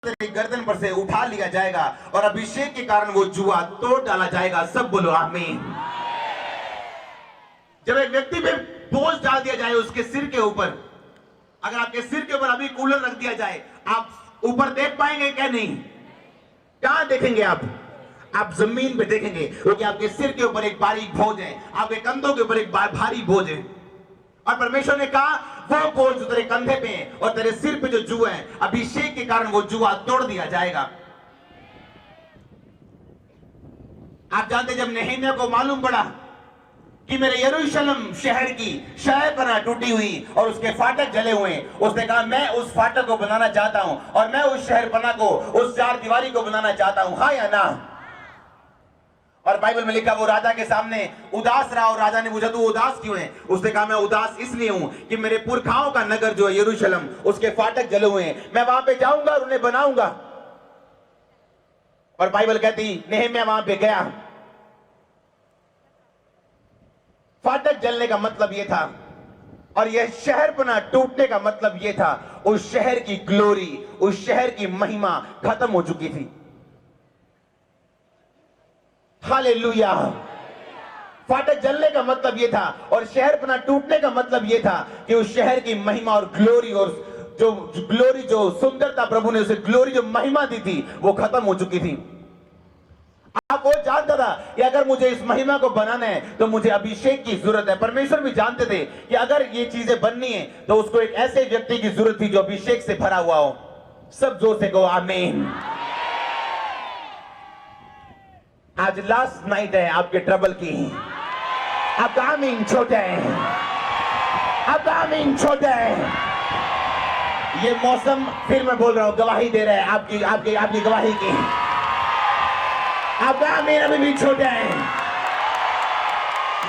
तेरी गर्दन पर से उठा लिया जाएगा और अभिषेक के कारण वो जुआ तोड़ डाला जाएगा। सब बोलो आमीन। जब एक व्यक्ति पे बोझ डाल दिया जाए उसके सिर के ऊपर, अगर आपके सिर के ऊपर अभी कूलर रख दिया जाए, आप ऊपर देख पाएंगे क्या? नहीं। कहां देखेंगे आप जमीन पे देखेंगे, क्योंकि आपके सिर के ऊपर एक बारीक बोझ है, आपके कंधों के ऊपर एक भारी बोझ है। और परमेश्वर ने कहा वो बोझ जो तेरे कंधे पे है और तेरे सिर पे जो जुआ है, अभिषेक के कारण वो जुआ तोड़ दिया जाएगा। आप जानते जब नहम्याह को मालूम पड़ा कि मेरे यरूशलेम शहर की शहरपनाह टूटी हुई और उसके फाटक जले हुए, उसने कहा मैं उस फाटक को बनाना चाहता हूं और मैं उस शहरपनाह को, उस चार दीवारी को बनाना चाहता हूं। हाँ या ना? और बाइबल में लिखा वो राजा के सामने उदास रहा और राजा ने पूछा तू उदास क्यों है? उसने कहा मैं उदास इसलिए हूं कि मेरे पुरखाओं का नगर जो है यरूशलेम, उसके फाटक जले हुए हैं, मैं वहां पे जाऊंगा और उन्हें बनाऊंगा। और बाइबल कहती नहम्याह वहां पे गया। फाटक जलने का मतलब यह था और यह शहरपनाह टूटने का मतलब यह था, उस शहर की ग्लोरी, उस शहर की महिमा खत्म हो चुकी थी। हालेलुया। फाटक जलने का मतलब यह था और शहरपनाह टूटने का मतलब यह था कि उस शहर की महिमा और ग्लोरी, और जो सुंदरता प्रभु ने उसे ग्लोरी, जो महिमा दी थी, वो खत्म हो चुकी थी। आप वो जानता था कि अगर मुझे इस महिमा को बनाना है तो मुझे अभिषेक की जरूरत है। परमेश्वर भी जानते थे कि अगर ये चीजें बननी है तो उसको एक ऐसे व्यक्ति की जरूरत थी जो अभिषेक से भरा हुआ हो। सब जोर से कहो आमीन। आज लास्ट नाइट है आपके ट्रबल की। अब आमीन छोटे हैं, अब आमीन छोटे हैं। ये मौसम, फिर मैं बोल रहा हूं, गवाही दे रहा है आपकी आपकी आपकी गवाही की। अब आमीन अभी भी छोटे हैं।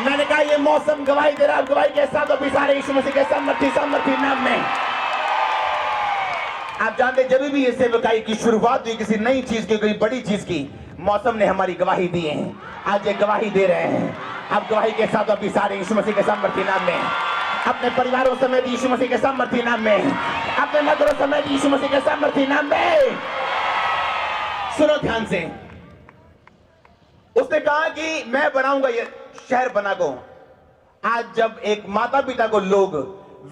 मैंने कहा ये मौसम गवाही दे रहा है। गवाही के साथ अभी सारे यीशु मसीह के सामर्थी नाम में। आप जानते जब भी ये सेवकाई की शुरुआत हुई किसी नई चीज की, कोई बड़ी चीज की, मौसम ने हमारी गवाही दी है। आज ये गवाही दे रहे हैं। आप गवाही के साथ अभी सारे यीशु मसीह के सामर्थी नाम में, अपने परिवारों समेत यीशु मसीह के सामर्थी नाम में, अपने नगरों समेत यीशु मसीह के सामर्थी नाम में। सुनो ध्यान से। उसने कहा कि मैं बनाऊंगा ये शहरपनाह को। आज जब एक माता पिता को लोग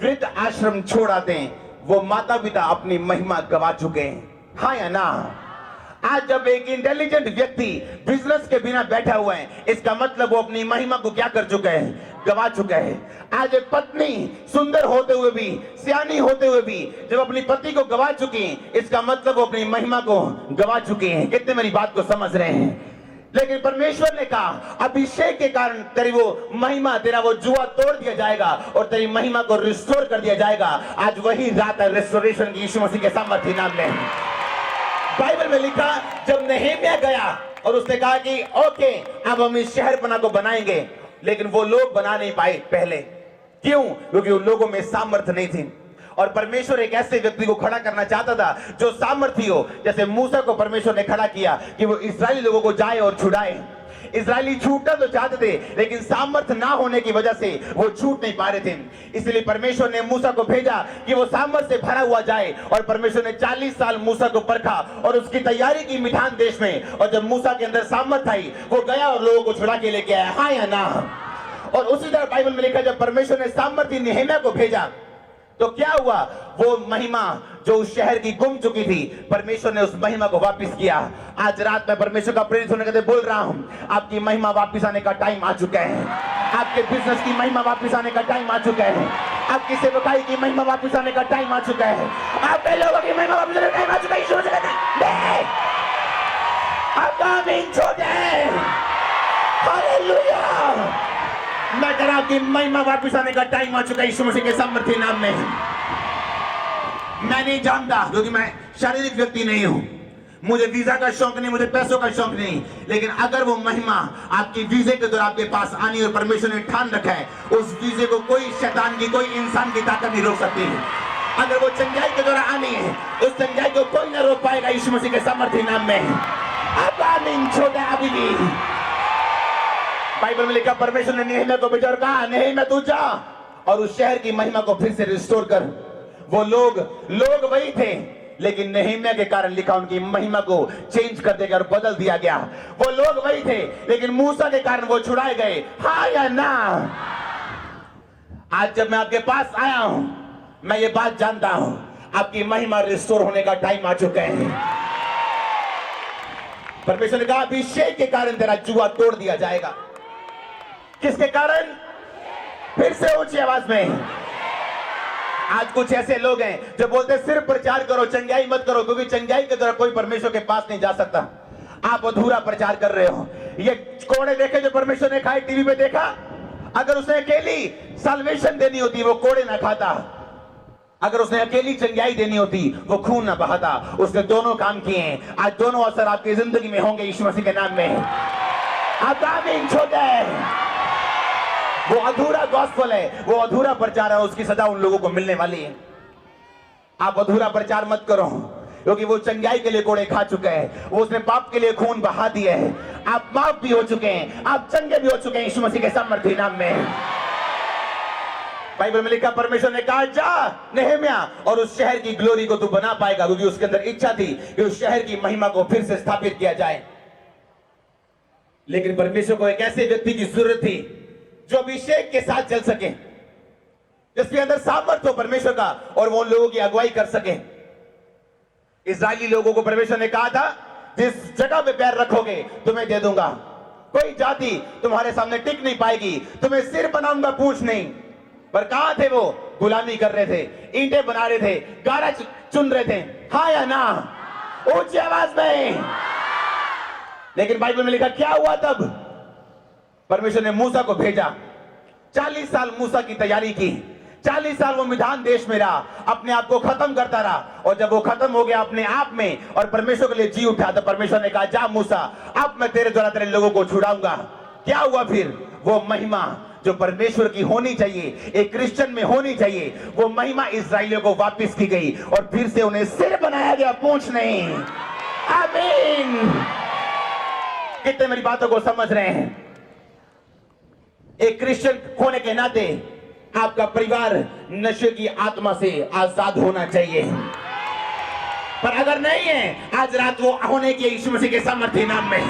वृद्ध आश्रम छोड़ आते हैं, वो माता पिता अपनी महिमा गवा चुके हैं। हाँ या ना? आज जब एक इंटेलिजेंट व्यक्ति बिजनेस के बिना बैठा हुआ है, इसका मतलब वो अपनी महिमा को क्या कर चुका है? गवा चुका है। आज एक पत्नी सुंदर होते हुए भी, सियानी होते हुए भी जब अपनी पति को गवा चुकी है, इसका मतलब वो अपनी महिमा को गवा चुके हैं। कितने मेरी बात को समझ रहे हैं? लेकिन परमेश्वर ने कहा अभिषेक के कारण तेरी वो महिमा, तेरा वो जुआ तोड़ दिया जाएगा और तेरी महिमा को रिस्टोर कर दिया जाएगा। आज वही रात है रिस्टोरेशन की, यीशु मसीह के सामर्थी नाम में। बाइबल में लिखा जब नहम्याह गया और उसने कहा कि ओके अब हम इस शहरपनाह को बनाएंगे, लेकिन वो लोग बना नहीं पाए पहले। क्यों? क्योंकि उन लोगों में सामर्थ्य नहीं थी। और परमेश्वर एक ऐसे व्यक्ति को खड़ा करना चाहता था जो सामर्थी हो। जैसे मूसा को परमेश्वर ने खड़ा किया कि वो इस्राएली लोगों को जाए और छुड़ाए। इस्राएली छूटना तो चाहते थे, लेकिन सामर्थ्य ना होने की वजह से वो छूट नहीं पा रहे थे। इसलिए परमेश्वर ने मूसा को भेजा कि वो सामर्थ्य से भरा हुआ जाए। और परमेश्वर ने 40 साल मूसा को परखा और उसकी तैयारी की मिधान देश में। और जब मूसा के अंदर सामर्थ्य आई, वो गया और लोगों को छुड़ा के लेके आया। हाँ या ना? और उसी तरह बाइबल में लिखा जब परमेश्वर ने सामर्थ्य नहम्याह को भेजा तो क्या हुआ? वो महिमा जो उस शहर की गुम चुकी थी, परमेश्वर ने उस महिमा को वापस किया। आज रात में परमेश्वर का प्रेरित होने के बोल रहा हूं, आपकी महिमा वापस आने का टाइम आ चुका है। आपके बिजनेस की महिमा वापस आने का टाइम आ चुका है। आपकी सेवकाई की महिमा वापस आने का टाइम आ चुका है। आपके लोगों की महिमा वापस आने का टाइम आ चुका है। आपका आमीन छोटे। हालेलुया। मैं कह रहा हूं कि महिमा वापस आने का टाइम आ चुका है यीशु मसीह के सामर्थी नाम में। मैं नहीं जानता क्योंकि मैं शारीरिक व्यक्ति नहीं हूं, मुझे वीजा का शौक नहीं, मुझे पैसों का शौक नहीं, लेकिन अगर वो महिमा आपकी वीजे के द्वारा आपके पास आनी और परमेश्वर ने ठान रखा है, उस वीजे को कोई शैतान की, कोई इंसान की ताकत नहीं रोक सकती। अगर वो चंगाई के द्वारा आनी है, उस चंगाई को कोई ना रोक पाएगा यीशु मसीह के सामर्थी नाम में। अब आमीन छोटा अभी भी। बाइबल में लिखा परमेश्वर ने नहम्याह को भेजा और कहा नहम्याह तू जा और उस शहर की महिमा को फिर से रिस्टोर कर। वो लोग वही थे लेकिन नेहम्याह के कारण लिखा उनकी महिमा को चेंज कर देगा और बदल दिया गया। वो लोग वही थे, लेकिन मूसा के कारण वो छुड़ाए गए। हाँ या ना? आज जब मैं आपके पास आया हूं, मैं ये बात जानता हूं, आपकी महिमा रिस्टोर होने का टाइम आ चुका है। परमेश्वर ने कहा अभिषेक के कारण तेरा जुआ तोड़ दिया जाएगा। किसके कारण? फिर से ऊंची आवाज में। आज कुछ ऐसे लोग हैं जो बोलते हैं सिर्फ प्रचार करो, चंगाई मत करो, क्योंकि चंगाई के द्वारा कोई परमेश्वर के पास नहीं जा सकता। आप अधूरा प्रचार कर रहे हो। ये कोड़े देखे जो परमेश्वर ने खाए, टीवी पे देखा, अगर उसने अकेली साल्वेशन देनी होती वो कोड़े ना खाता, अगर उसने अकेली चंगाई देनी होती वो खून ना बहाता। उसने दोनों काम किए। आज दोनों असर आपकी जिंदगी में होंगे यीशु मसीह के नाम में। आप आमीन छोटा है। वो अधूरा गॉस्पेल है, वो अधूरा प्रचार है, उसकी सजा उन लोगों को मिलने वाली है। आप अधूरा प्रचार मत करो, क्योंकि वो चंगाई के लिए कोड़े खा चुके हैं, वो उसने पाप के लिए खून बहा दिया है। आप माफ भी हो चुके हैं, आप चंगे भी हो चुके हैं यीशु मसीह के सामर्थ्य नाम में। बाइबल में लिखा परमेश्वर ने कहा जा नेहम्याह और उस शहर की ग्लोरी को तू बना पाएगा, क्योंकि उसके अंदर इच्छा थी कि उस शहर की महिमा को फिर से स्थापित किया जाए। लेकिन परमेश्वर को एक ऐसे व्यक्ति की जरूरत थी जो अभिषेक के साथ चल सके, जिसके अंदर सामर्थ्य हो परमेश्वर का, और वो लोगों की अगुवाई कर सके। इस्राएली लोगों को परमेश्वर ने कहा था जिस जगह पे पैर रखोगे तुम्हें दे दूंगा, कोई जाति तुम्हारे सामने टिक नहीं पाएगी, तुम्हें सिर बनाऊंगा पूंछ नहीं। पर कहां थे वो? गुलामी कर रहे थे, ईंटें बना रहे थे, गारा चुन रहे थे। हाँ या ना? ऊंची आवाज में। लेकिन बाइबल में लिखा क्या हुआ तब? परमेश्वर ने मूसा को भेजा। 40 साल मूसा की तैयारी की, 40 साल वो मिधान देश में रहा, अपने आप को खत्म करता रहा, और जब वो खत्म हो गया अपने आप में और परमेश्वर के लिए जी उठा, तो परमेश्वर ने कहा जा मूसा, अब मैं तेरे द्वारा तेरे लोगों को छुड़ाऊंगा। क्या हुआ फिर? वो महिमा जो परमेश्वर की होनी चाहिए, एक क्रिश्चियन में होनी चाहिए, वो महिमा इस्राएलियों को वापस की गई और फिर से उन्हें सिर बनाया गया, पूंछ नहीं। आमीन। कितने मेरी बातों को समझ रहे हैं? एक क्रिश्चियन होने के नाते आपका परिवार नशे की आत्मा से आजाद होना चाहिए। पर अगर नहीं है, आज रात वो होने की यीशु मसीह के सामर्थ्य नाम में।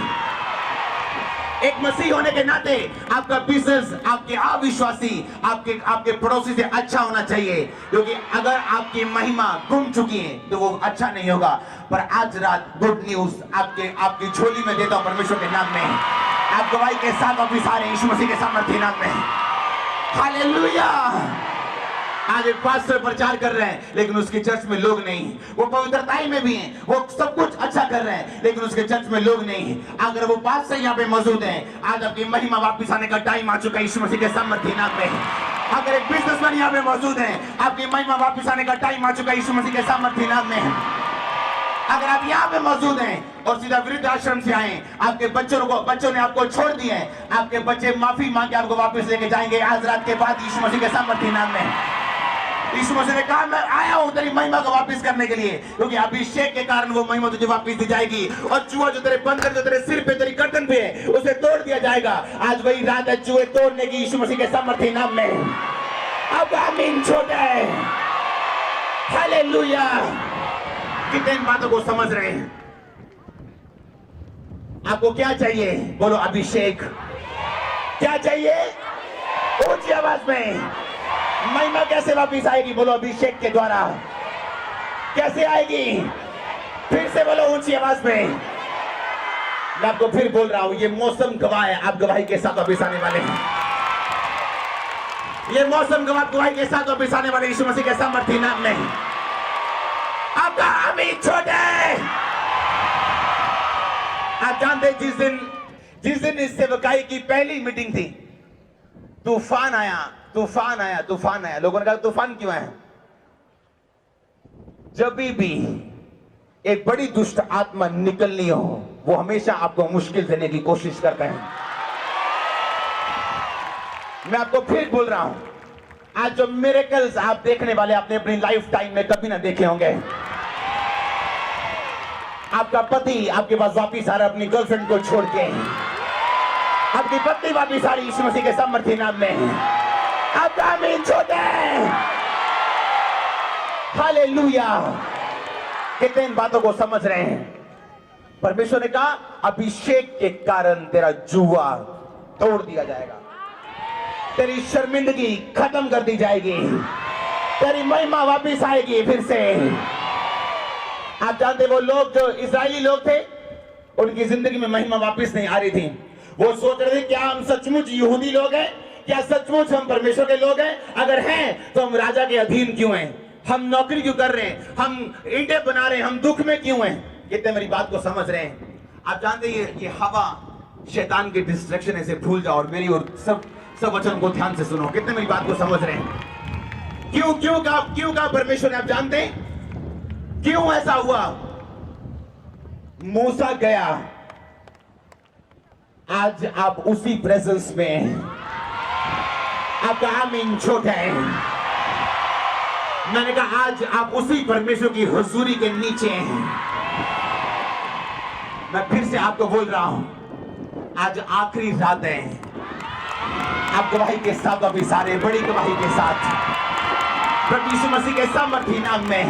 एक मसीह होने के नाते आपका बिजनेस, आपके अविश्वासी, आपके पड़ोसी से अच्छा होना चाहिए, क्योंकि अगर आपकी महिमा गुम चुकी है तो वो अच्छा नहीं होगा। पर आज रात गुड न्यूज आपकी झोली में देता हूं परमेश्वर के नाम में। आप गवाही के साथ वापिस आ रहे हैं यीशु मसीह के सामर्थ्य नाम में। हालेलुया। आज एक पास्टर प्रचार कर रहे हैं, लेकिन उसके चर्च में लोग नहीं। वो पवित्रताई में भी हैं, वो सब कुछ अच्छा कर रहे हैं, लेकिन उसके चर्च में लोग नहीं। अगर वो पास्टर यहाँ पे मौजूद हैं, आज आपकी महिमा वापस आने का टाइम आ चुका है यीशु मसीह के सामर्थ्य नाम में। अगर एक बिजनेसमैन यहाँ पे मौजूद है, आपकी महिमा वापस आने का टाइम आ चुका है यीशु मसीह के सामर्थ्य नाम में। अगर आप यहाँ पे मौजूद हैं और सीधा वृद्ध आश्रम से आए, आपके बच्चों ने आपको छोड़ दिए हैं, आपके बच्चे माफी मांग के आपको वापस लेके जाएंगे आज रात के बाद यीशु मसीह के सामर्थ्य नाम में। यीशु मसीह ने कहा मैं आया हूं तेरी महिमा को वापस करने के लिए, क्योंकि अभिषेक के कारण वो महिमा तुझे वापस दी जाएगी, और जुआ जो तेरे बंधन जो तेरे सिर पे, तेरी गर्दन पे है, उसे तोड़ दिया जाएगा। आज वही रात है जुए तोड़ने की यीशु मसीह के सामर्थ्य नाम में। अब आमीन छोटा है। हालेलुया। कितने इन बातों को समझ रहे हैं? आपको क्या चाहिए? बोलो अभिषेक। क्या चाहिए? ऊंची आवाज में। महिमा कैसे वापिस आएगी? बोलो अभिषेक के द्वारा। कैसे आएगी? फिर से बोलो ऊंची आवाज में। मैं आपको फिर बोल रहा हूं, ये मौसम गवाह है, आप गवाही के साथ वापिस आने वाले हैं। ये मौसम गवाही के साथ वापिस आने वाले यीशु मसीह के सामर्थ्य नाम में। आपका अमीर छोटे। आप जानते जिस दिन इस सेवकाई की पहली मीटिंग थी, तूफान आया। लोगों ने कहा तूफान क्यों आया? जब भी एक बड़ी दुष्ट आत्मा निकलनी हो, वो हमेशा आपको मुश्किल देने की कोशिश करते हैं। मैं आपको फिर बोल रहा हूं, आज जो मिरेकल्स आप देखने वाले आपने अपनी लाइफ टाइम में कभी ना देखे होंगे। आपका पति आपके पास वापिस आ रहा है अपनी गर्लफ्रेंड को छोड़ के, आपकी पत्नी वापिस आ रही यीशु मसीह के सामर्थ्य नाम में। आपका आमीन छोटे। हालेलुया। कितने इन बातों को समझ रहे हैं? परमेश्वर ने कहा अभिषेक के कारण तेरा जुआ तोड़ दिया जाएगा, तेरी शर्मिंदगी खत्म कर दी जाएगी, तेरी महिमा वापिस आएगी फिर से। आप जानते वो लोग जो इजरायली लोग थे, उनकी जिंदगी में महिमा वापिस नहीं आ रही थी। वो सोच रहे थे क्या हम सचमुच यहूदी लोग हैं, क्या सचमुच हम परमेश्वर के लोग हैं? अगर हैं तो हम राजा के अधीन क्यों हैं? हम नौकरी क्यों कर रहे हैं? हम ईंटें बना रहे हैं, हम दुख में क्यों हैं? कितने मेरी बात को समझ रहे हैं? आप जानते ये हवा शैतान के डिस्ट्रैक्शन है, इसे भूल जाओ और मेरी और सब वचन को ध्यान से सुनो। कितने मेरी बात को समझ रहे हैं? क्यों कहा परमेश्वर ने? आप जानते हैं क्यों ऐसा हुआ? मूसा गया, आज आप उसी प्रेजेंस में हैं। आपका आमीन छोटा है। मैंने कहा आज आप उसी परमेश्वर की हुजूरी के नीचे हैं। मैं फिर से आपको बोल रहा हूं, आज आखिरी रात है। आप गवाही के साथ, अभी सारे बड़ी गवाही के साथ प्रभु यीशु मसीह के सामर्थी नाम में